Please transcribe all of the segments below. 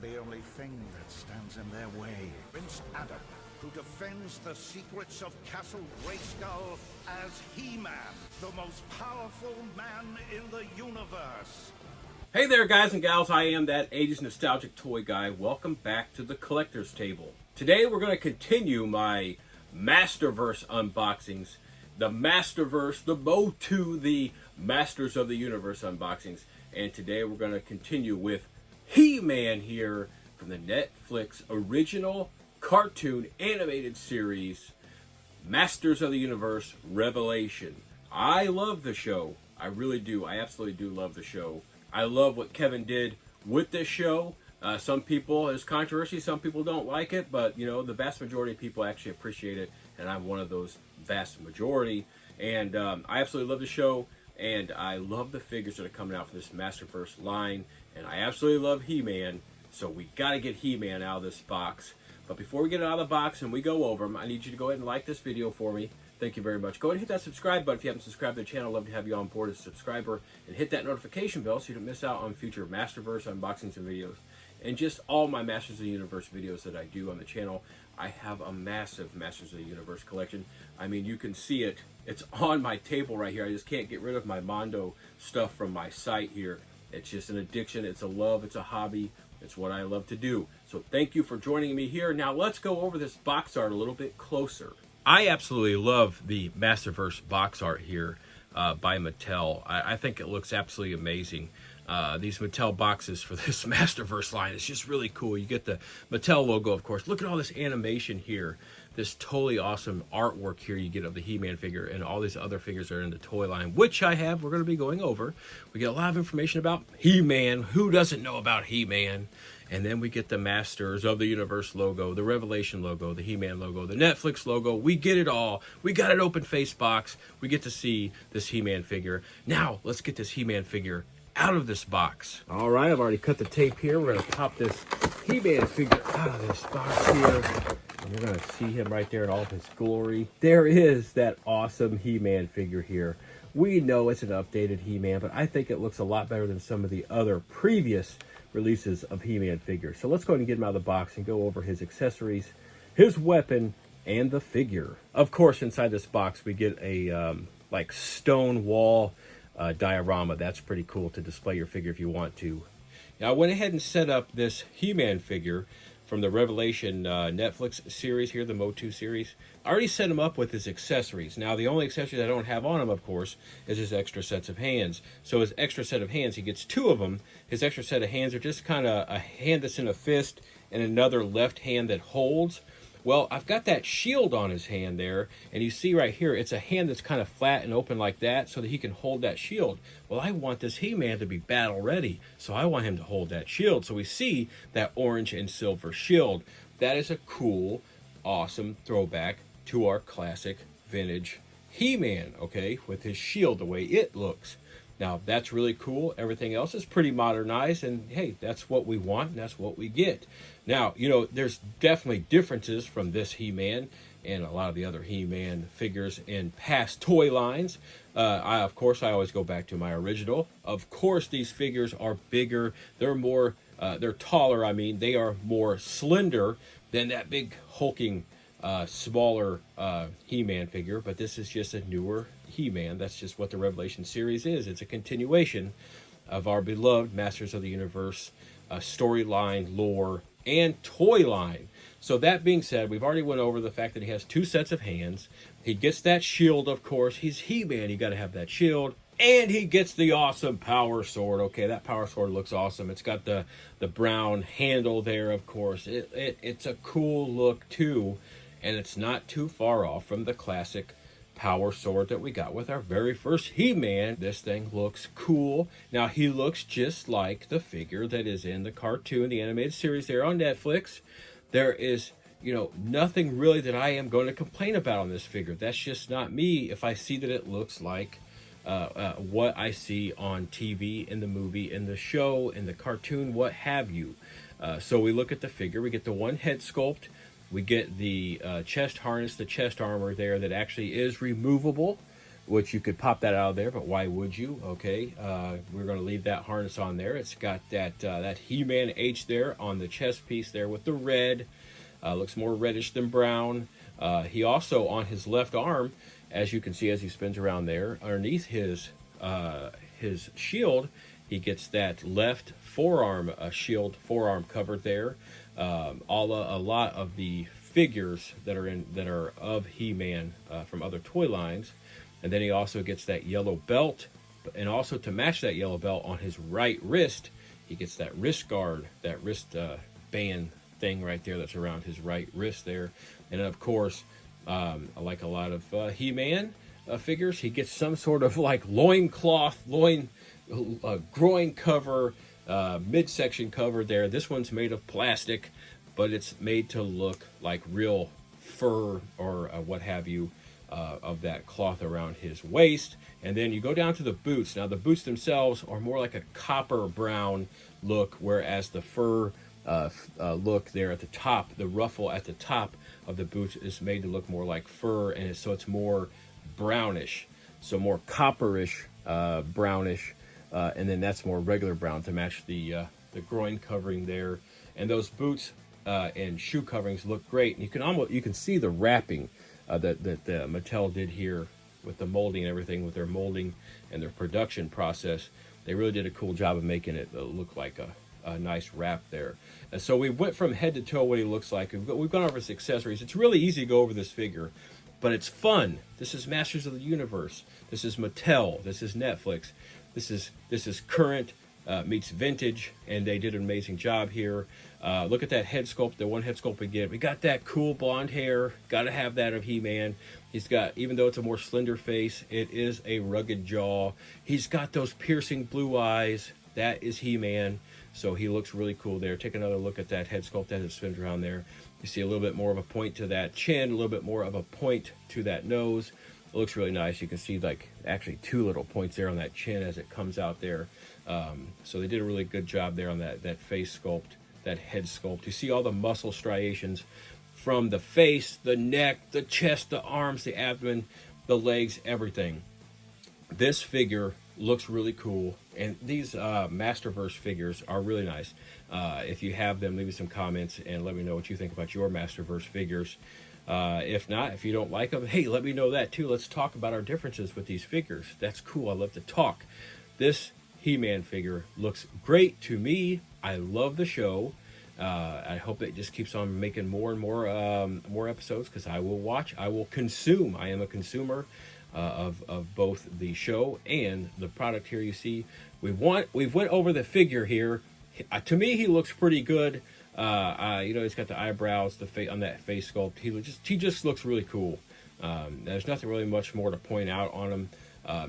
the only thing that stands in their way. Prince Adam, who defends the secrets of Castle Grayskull as He-Man, the most powerful man in the universe. Hey there, guys and gals. I am that 80s nostalgic toy guy. Welcome back to the Collector's Table. Today we're going to continue my MASTERVERSE unboxings. The MASTERVERSE, the Motu, the Masters of the Universe unboxings. And today we're going to continue with He-Man here from the Netflix original cartoon animated series, Masters of the Universe Revelation. I love the show. I really do. I absolutely do love the show. I love what Kevin did with this show. Some people, there's controversy, some people don't like it, but you know, the vast majority of people actually appreciate it, and I'm one of those vast majority. And I absolutely love the show, and I love the figures that are coming out for this MASTERVERSE line, and I absolutely love He-Man, so we gotta get He-Man out of this box. But before we get it out of the box and we go over them, I need you to go ahead and like this video for me. Thank you very much. Go ahead and hit that subscribe button if you haven't subscribed to the channel. I'd love to have you on board as a subscriber. And hit that notification bell so you don't miss out on future MASTERVERSE unboxings and videos. And just all my Masters of the Universe videos that I do on the channel. I have a massive Masters of the Universe collection. I mean, you can see it. It's on my table right here. I just can't get rid of my Mondo stuff from my site here. It's just an addiction. It's a love. It's a hobby. It's what I love to do. So thank you for joining me here. Now let's go over this box art a little bit closer. I absolutely love the MASTERVERSE box art here by Mattel. I think it looks absolutely amazing. These Mattel boxes for this MASTERVERSE line, it's just really cool. You get the Mattel logo, of course. Look at all this animation here. This totally awesome artwork here you get of the He-Man figure, and all these other figures are in the toy line, which I have. We're going to be going over. We get a lot of information about He-Man. Who doesn't know about He-Man? And then we get the Masters of the Universe logo, the Revelation logo, the He-Man logo, the Netflix logo. We get it all. We got an open face box. We get to see this He-Man figure. Now, let's get this He-Man figure out of this box. All right, I've already cut the tape here. We're going to pop this He-Man figure out of this box here. And we're going to see him right there in all of his glory. There is that awesome He-Man figure here. We know it's an updated He-Man, but I think it looks a lot better than some of the other previous releases of He-Man figures. So let's go ahead and get him out of the box and go over his accessories, his weapon, and the figure. Of course, inside this box, we get a like stone wall diorama. That's pretty cool to display your figure if you want to. Now, I went ahead and set up this He-Man figure from the Revelation Netflix series here, the Motu series. I already set him up with his accessories. Now, the only accessories I don't have on him, of course, is his extra sets of hands. So his extra set of hands, he gets two of them. His extra set of hands are just kind of a hand that's in a fist and another left hand that holds. Well, I've got that shield on his hand there, and you see right here, it's a hand that's kind of flat and open like that so that he can hold that shield. Well, I want this He-Man to be battle ready, so I want him to hold that shield. So we see that orange and silver shield. That is a cool, awesome throwback to our classic vintage He-Man, okay, with his shield, the way it looks. Now, that's really cool. Everything else is pretty modernized, and hey, that's what we want, and that's what we get. Now, you know, there's definitely differences from this He-Man and a lot of the other He-Man figures in past toy lines. Of course, I always go back to my original. Of course, these figures are bigger. They're more, they're taller, I mean. They are more slender than that big hulking smaller He-Man figure, but this is just a newer He-Man. That's just what the Revelation series is. It's a continuation of our beloved Masters of the Universe storyline, lore, and toy line. So that being said, we've already went over the fact that he has two sets of hands. He gets that shield, of course. He's He-Man. You got to have that shield. And he gets the awesome power sword. Okay, that power sword looks awesome. It's got the brown handle there, of course. It's a cool look, too. And it's not too far off from the classic power sword that we got with our very first He-Man. This thing looks cool. Now, he looks just like the figure that is in the cartoon, the animated series there on Netflix. There is, you know, nothing really that I am going to complain about on this figure. That's just not me if I see that it looks like what I see on TV, in the movie, in the show, in the cartoon, what have you. So we look at the figure. We get the one head sculpt. We get the chest harness, the chest armor there that actually is removable. which you could pop that out of there, but why would you? Okay, we're going to leave that harness on there. It's got that He-Man H there on the chest piece there with the red. Looks more reddish than brown. He also, on his left arm, as you can see as he spins around there, underneath his shield, he gets that left forearm shield forearm covered there. A lot of the figures that are of He-Man from other toy lines. And then he also gets that yellow belt, and also to match that yellow belt on his right wrist, he gets that wrist guard, that wrist band thing right there that's around his right wrist there. And then of course, like a lot of He-Man figures, he gets some sort of like loincloth, groin cover, midsection cover there. This one's made of plastic, but it's made to look like real fur or what have you. Of that cloth around his waist. And then you go down to the boots. Now the boots themselves are more like a copper brown look, whereas the fur look there at the top, the ruffle at the top of the boots is made to look more like fur, and so it's more brownish, so more copperish, brownish, and then that's more regular brown to match the groin covering there. And those boots and shoe coverings look great. And you can see the wrapping that Mattel did here with the molding and everything, with their molding and their production process. They really did a cool job of making it look like a nice wrap there. And so we went from head to toe what he looks like. We've gone over his accessories. It's really easy to go over this figure, but it's fun. This is Masters of the Universe. This is Mattel. This is Netflix. This is current meets vintage, and they did an amazing job here. Look at that head sculpt, the one head sculpt we get. We got that cool blonde hair. Got to have that of He-Man. He's got, even though it's a more slender face, it is a rugged jaw. He's got those piercing blue eyes. That is He-Man. So he looks really cool there. Take another look at that head sculpt as it spins around there. You see a little bit more of a point to that chin, a little bit more of a point to that nose. It looks really nice. You can see like actually two little points there on that chin as it comes out there. So they did a really good job there on that face sculpt, that head sculpt. You see all the muscle striations from the face, the neck, the chest, the arms, the abdomen, the legs, everything. This figure looks really cool, and these Masterverse figures are really nice. If you have them, leave me some comments and let me know what you think about your Masterverse figures. If not, if you don't like them, hey, let me know that too. Let's talk about our differences with these figures. That's cool. I love to talk. This He-Man figure looks great to me. I love the show. I hope it just keeps on making more and more episodes, because I will watch, I will consume. I am a consumer of both the show and the product here. You see, we've went over the figure here. To me, he looks pretty good. He's got the eyebrows, the face on that face sculpt. He just looks really cool. There's nothing really much more to point out on him.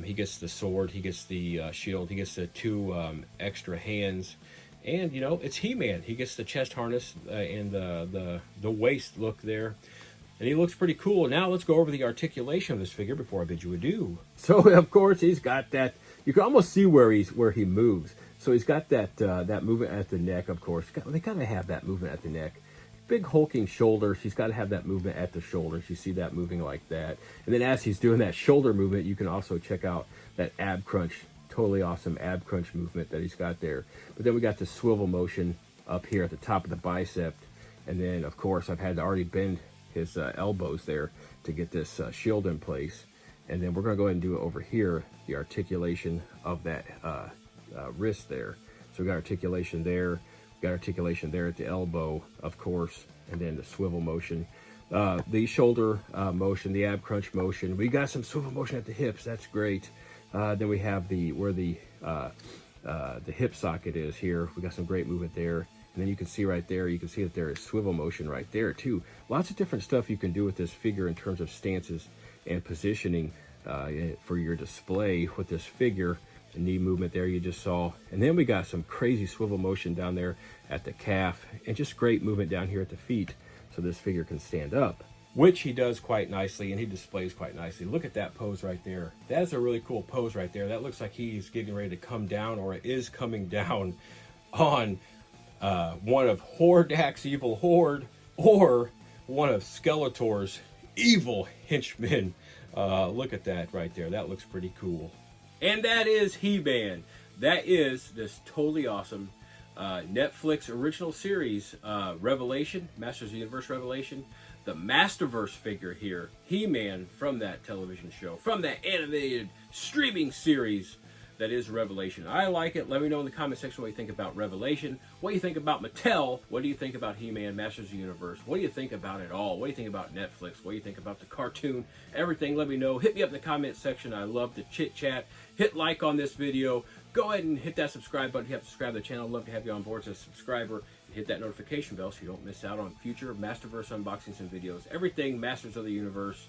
He gets the sword, he gets the shield, he gets the two extra hands, and it's He-Man. He gets the chest harness and the waist look there, and he looks pretty cool. Now let's go over the articulation of this figure before I bid you adieu. So of course he's got that. You can almost see where he moves. So he's got that movement at the neck, of course. They gotta have that movement at the neck. Big hulking shoulders. He's got to have that movement at the shoulders. You see that moving like that. And then as he's doing that shoulder movement, you can also check out that ab crunch. Totally awesome ab crunch movement that he's got there. But then we got the swivel motion up here at the top of the bicep. And then, of course, I've had to already bend his elbows there to get this shield in place. And then we're going to go ahead and do it over here, the articulation of that wrist there. So we got articulation there. Got articulation there at the elbow, of course, and then the swivel motion, the shoulder motion, the ab crunch motion. We got some swivel motion at the hips. That's great. Then we have where the hip socket is here. We got some great movement there. And then you can see right there, you can see that there is swivel motion right there too. Lots of different stuff you can do with this figure in terms of stances and positioning for your display with this figure. The knee movement there you just saw. And then we got some crazy swivel motion down there at the calf, and just great movement down here at the feet so this figure can stand up, which he does quite nicely, and he displays quite nicely. Look at that pose right there. That's a really cool pose right there. That looks like he's getting ready to come down, or is coming down on one of Hordak's evil horde, or one of Skeletor's evil henchmen Look at that right there. That looks pretty cool. And that is He-Man. That is this totally awesome Netflix original series, Revelation, Masters of the Universe Revelation. The Masterverse figure here, He-Man, from that television show, from that animated streaming series that is Revelation. I like it. Let me know in the comment section what you think about Revelation. What you think about Mattel. What do you think about He-Man, Masters of the Universe? What do you think about it all? What do you think about Netflix? What do you think about the cartoon? Everything, let me know. Hit me up in the comment section. I love to chit-chat. Hit like on this video. Go ahead and hit that subscribe button if you have to subscribe to the channel. I'd love to have you on board as a subscriber. And hit that notification bell so you don't miss out on future Masterverse unboxings and videos. Everything Masters of the Universe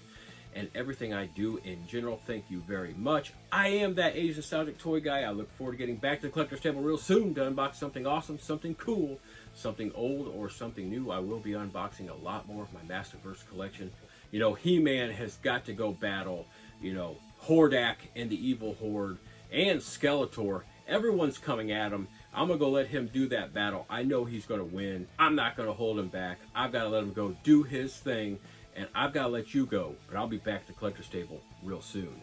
and everything I do in general. Thank you very much. I am that Asian nostalgic toy guy. I look forward to getting back to the collector's table real soon to unbox something awesome, something cool, something old, or something new. I will be unboxing a lot more of my Masterverse collection. You know, He-Man has got to go battle, you know, Hordak and the Evil Horde and Skeletor. Everyone's coming at him. I'm going to go let him do that battle. I know he's going to win. I'm not going to hold him back. I've got to let him go do his thing. And I've got to let you go. But I'll be back at the collector's table real soon.